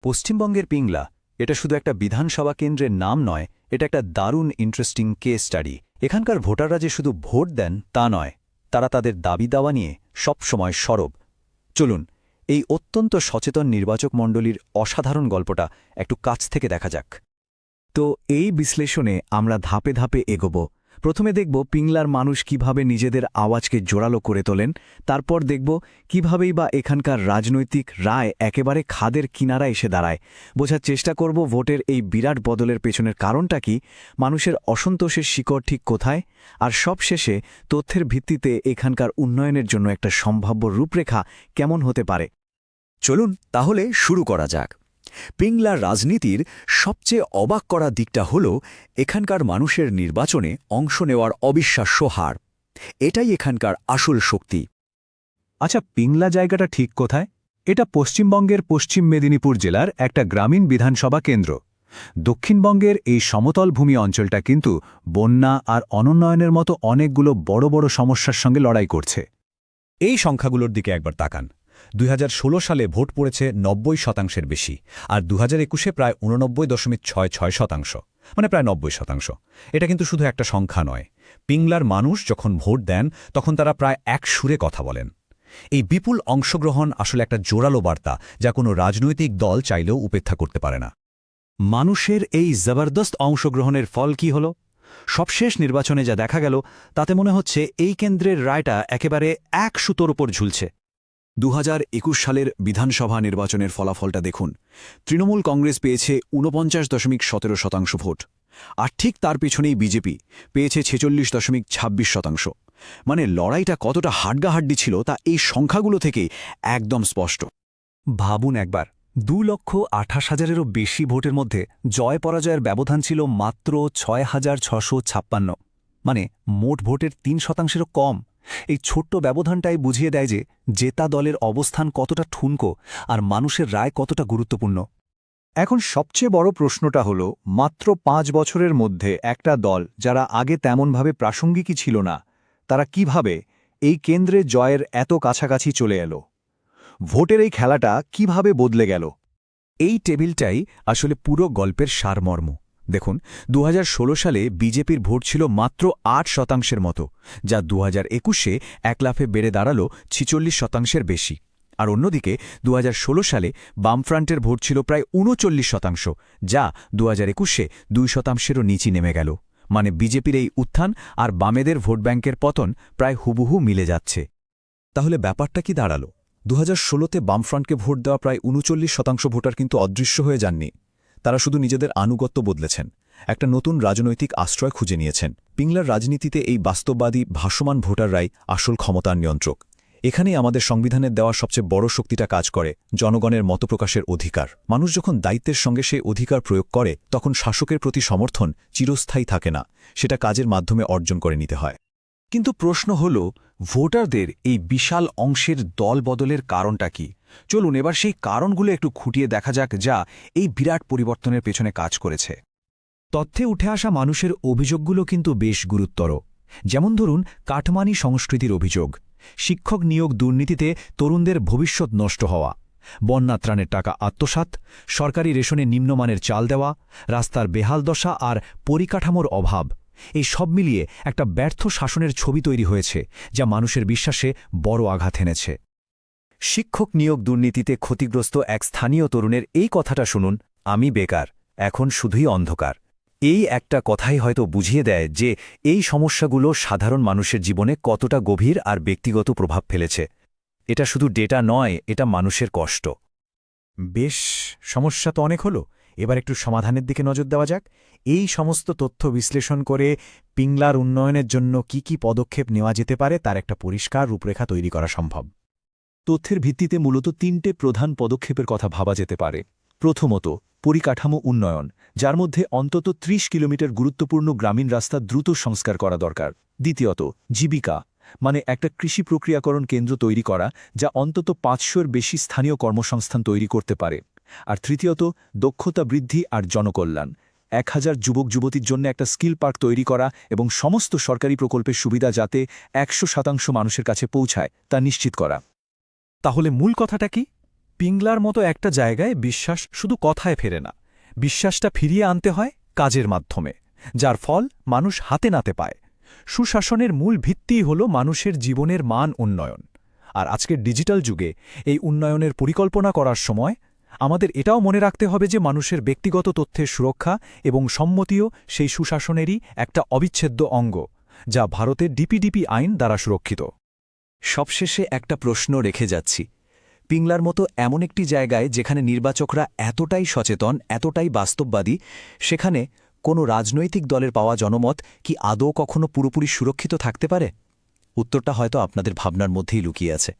পশ্চিমবঙ্গের পিংলা এটা শুধু একটা বিধানসভা কেন্দ্রের নাম নয়, এটা একটা দারুণ ইন্টারেস্টিং কেস স্টাডি। এখানকার ভোটাররা যে শুধু ভোট দেন তা নয়, তারা তাদের দাবি দাওয়া নিয়ে সবসময় সরব। চলুন এই অত্যন্ত সচেতন নির্বাচক মণ্ডলীর অসাধারণ গল্পটা একটু কাছ থেকে দেখা যাক। তো এই বিশ্লেষণে আমরা ধাপে ধাপে এগোব। প্রথমে দেখব পিংলার মানুষ কিভাবে নিজেদের আওয়াজকে জোরালো করে তোলেন, তারপর দেখব কিভাবেই বা এখানকার রাজনৈতিক রায় একেবারে খাদের কিনারা এসে দাঁড়ায়। বোঝার চেষ্টা করব ভোটের এই বিরাট বদলের পেছনের কারণটা কি, মানুষের অসন্তোষের শিকড় ঠিক কোথায়, আর সবশেষে তথ্যের ভিত্তিতে এখানকার উন্নয়নের জন্য একটা সম্ভাব্য রূপরেখা কেমন হতে পারে। চলুন তাহলে শুরু করা যাক। পিংলার রাজনীতির সবচেয়ে অবাক করা দিকটা হল এখানকার মানুষের নির্বাচনে অংশ নেওয়ার অবিশ্বাস্য হার। এটাই এখানকার আসল শক্তি। আচ্ছা, পিংলা জায়গাটা ঠিক কোথায়? এটা পশ্চিমবঙ্গের পশ্চিম মেদিনীপুর জেলার একটা গ্রামীণ বিধানসভা কেন্দ্র। দক্ষিণবঙ্গের এই সমতল ভূমি অঞ্চলটা কিন্তু বন্যা আর অনুন্নয়নের মতো অনেকগুলো বড় বড় সমস্যার সঙ্গে লড়াই করছে। এই সংখ্যাগুলোর দিকে একবার তাকান। 2016 সালে ভোট পড়েছে 90% বেশি, আর 2021-এ প্রায় 89.66%, মানে প্রায় 90%। এটা কিন্তু শুধু একটা সংখ্যা নয়। পিংলার মানুষ যখন ভোট দেন তখন তারা প্রায় এক সুরে কথা বলেন। এই বিপুল অংশগ্রহণ আসলে একটা জোরালো বার্তা, যা কোনো রাজনৈতিক দল চাইলেও উপেক্ষা করতে পারে না। মানুষের এই জবরদস্ত অংশগ্রহণের ফল কি হল? সবশেষ নির্বাচনে যা দেখা গেল তাতে মনে হচ্ছে এই কেন্দ্রের রায়টা একেবারে এক সুতোর উপর ঝুলছে। 2021 সালের বিধানসভা নির্বাচনের ফলাফলটা দেখুন। তৃণমূল কংগ্রেস পেয়েছে 49.17% ভোট, আর ঠিক তার পেছনেই বিজেপি পেয়েছে 46.26%। মানে লড়াইটা কতটা হাড্ডাহাড্ডি ছিল তা এই সংখ্যাগুলো থেকে একদম স্পষ্ট। ভাবুন একবার, 2,28,000-এরও বেশি ভোটের মধ্যে জয় পরাজয়ের ব্যবধান ছিল মাত্র 6,656, মানে মোট ভোটের 3%-এরও কম। এই ছোট্ট ব্যবধানটাই বুঝিয়ে দেয় যে জেতা দলের অবস্থান কতটা ঠুনকো আর মানুষের রায় কতটা গুরুত্বপূর্ণ। এখন সবচেয়ে বড় প্রশ্নটা হল, মাত্র 5 বছরের মধ্যে একটা দল যারা আগে তেমনভাবে প্রাসঙ্গিকই ছিল না, তারা কিভাবে এই কেন্দ্রে জয়ের এত কাছাকাছি চলে এলো? ভোটের এই খেলাটা কিভাবে বদলে গেল? এই টেবিলটাই আসলে পুরো গল্পের সারমর্ম। দেখুন, 2016 সালে বিজেপির ভোট ছিল মাত্র 8% মতো, যা 2021-এ এক লাফে বেড়ে দাঁড়াল 46%-এর বেশি। আর অন্যদিকে 2016 সালে বামফ্রন্টের ভোট ছিল প্রায় 39%, যা 2021-এ 2%-এরও নিচে নেমে গেল। মানে বিজেপির এই উত্থান আর বামেদের ভোট ব্যাংকের পতন প্রায় হুবহু মিলে যাচ্ছে। তাহলে ব্যাপারটা কি দাঁড়াল? 2016-তে বামফ্রন্টকে ভোট দেওয়া প্রায় 39% ভোটার কিন্তু অদৃশ্য হয়ে যাননি। তারা শুধু নিজেদের আনুগত্য বদলেছেন, একটা নতুন রাজনৈতিক আশ্রয় খুঁজে নিয়েছেন। পিংলার রাজনীতিতে এই বাস্তববাদী ভাসমান ভোটাররাই আসল ক্ষমতার নিয়ন্ত্রক। এখানেই আমাদের সংবিধানের দেওয়া সবচেয়ে বড় শক্তিটা কাজ করে, জনগণের মতপ্রকাশের অধিকার। মানুষ যখন দায়িত্বের সঙ্গে সেই অধিকার প্রয়োগ করে, তখন শাসকের প্রতি সমর্থন চিরস্থায়ী থাকে না, সেটা কাজের মাধ্যমে অর্জন করে নিতে হয়। কিন্তু প্রশ্ন হল, ভোটারদের এই বিশাল অংশের দল বদলের কারণটা কি? চলুন এবার সেই কারণগুলো একটু খুঁটিয়ে দেখা যাক, যা এই বিরাট পরিবর্তনের পেছনে কাজ করেছে। তথ্যে উঠে আসা মানুষের অভিযোগগুলো কিন্তু বেশ গুরুতর। যেমন ধরুন, কাটমানি সংস্কৃতির অভিযোগ, শিক্ষক নিয়োগ দুর্নীতিতে তরুণদের ভবিষ্যৎ নষ্ট হওয়া, বন্যাত্রাণের টাকা আত্মসাৎ, সরকারি রেশনে নিম্নমানের চাল দেওয়া, রাস্তার বেহাল দশা আর পরিকাঠামোর অভাব। এই সব মিলিয়ে একটা ব্যর্থ শাসনের ছবি তৈরি হয়েছে, যা মানুষের বিশ্বাসে বড় আঘাত এনেছে। শিক্ষক নিয়োগ দুর্নীতিতে ক্ষতিগ্রস্ত এক স্থানীয় তরুণের এই কথাটা শুনুন, আমি বেকার, এখন শুধুই অন্ধকার। এই একটা কথাই হয়তো বুঝিয়ে দেয় যে এই সমস্যাগুলো সাধারণ মানুষের জীবনে কতটা গভীর আর ব্যক্তিগত প্রভাব ফেলেছে। এটা শুধু ডেটা নয়, এটা মানুষের কষ্ট। বেশ, সমস্যা তো অনেক হলো, এবার একটু সমাধানের দিকে নজর দেওয়া যাক। এই সমস্ত তথ্য বিশ্লেষণ করে পিংলার উন্নয়নের জন্য কি কি পদক্ষেপ নেওয়া যেতে পারে তার একটা পরিষ্কার রূপরেখা তৈরি করা সম্ভব। তথ্যের ভিত্তিতে মূলত 3টে প্রধান পদক্ষেপের কথা ভাবা যেতে পারে। প্রথমত, পরিকাঠামো উন্নয়ন, যার মধ্যে অন্তত 30 কিলোমিটার গুরুত্বপূর্ণ গ্রামীণ রাস্তা দ্রুত সংস্কার করা দরকার। দ্বিতীয়ত, জীবিকা, মানে একটা কৃষি প্রক্রিয়াকরণ কেন্দ্র তৈরি করা, যা অন্তত 500-এর বেশি স্থানীয় কর্মসংস্থান তৈরি করতে পারে। আর তৃতীয়ত, দক্ষতা বৃদ্ধি আর জনকল্যাণ, 1000 যুবক যুবতীর জন্য একটা স্কিল পার্ক তৈরি করা এবং সমস্ত সরকারি প্রকল্পের সুবিধা যাতে 100% মানুষের কাছে পৌঁছায় তা নিশ্চিত করা। তাহলে মূল কথাটা কি? পিংলার মতো একটা জায়গায় বিশ্বাস শুধু কথায় ফেরে না, বিশ্বাসটা ফিরিয়ে আনতে হয় কাজের মাধ্যমে, যার ফল মানুষ হাতে নাতে পায়। সুশাসনের মূল ভিত্তিই হল মানুষের জীবনের মান উন্নয়ন। আর আজকের ডিজিটাল যুগে এই উন্নয়নের পরিকল্পনা করার সময় আমাদের এটাও মনে রাখতে হবে যে মানুষের ব্যক্তিগত তথ্যের সুরক্ষা এবং সম্মতিও সেই সুশাসনেরই একটা অবিচ্ছেদ্য অঙ্গ, যা ভারতের ডিপিডিপি আইন দ্বারা সুরক্ষিত। সবশেষে একটা প্রশ্ন রেখে যাচ্ছি। পিংলার মতো এমন একটি জায়গায় যেখানে নির্বাচকরা এতটাই সচেতন, এতটাই বাস্তববাদী, সেখানে কোনো রাজনৈতিক দলের পাওয়া জনমত কি আদৌ কখনো পুরোপুরি সুরক্ষিত থাকতে পারে? উত্তরটা হয়তো আপনাদের ভাবনার মধ্যেই লুকিয়ে আছে।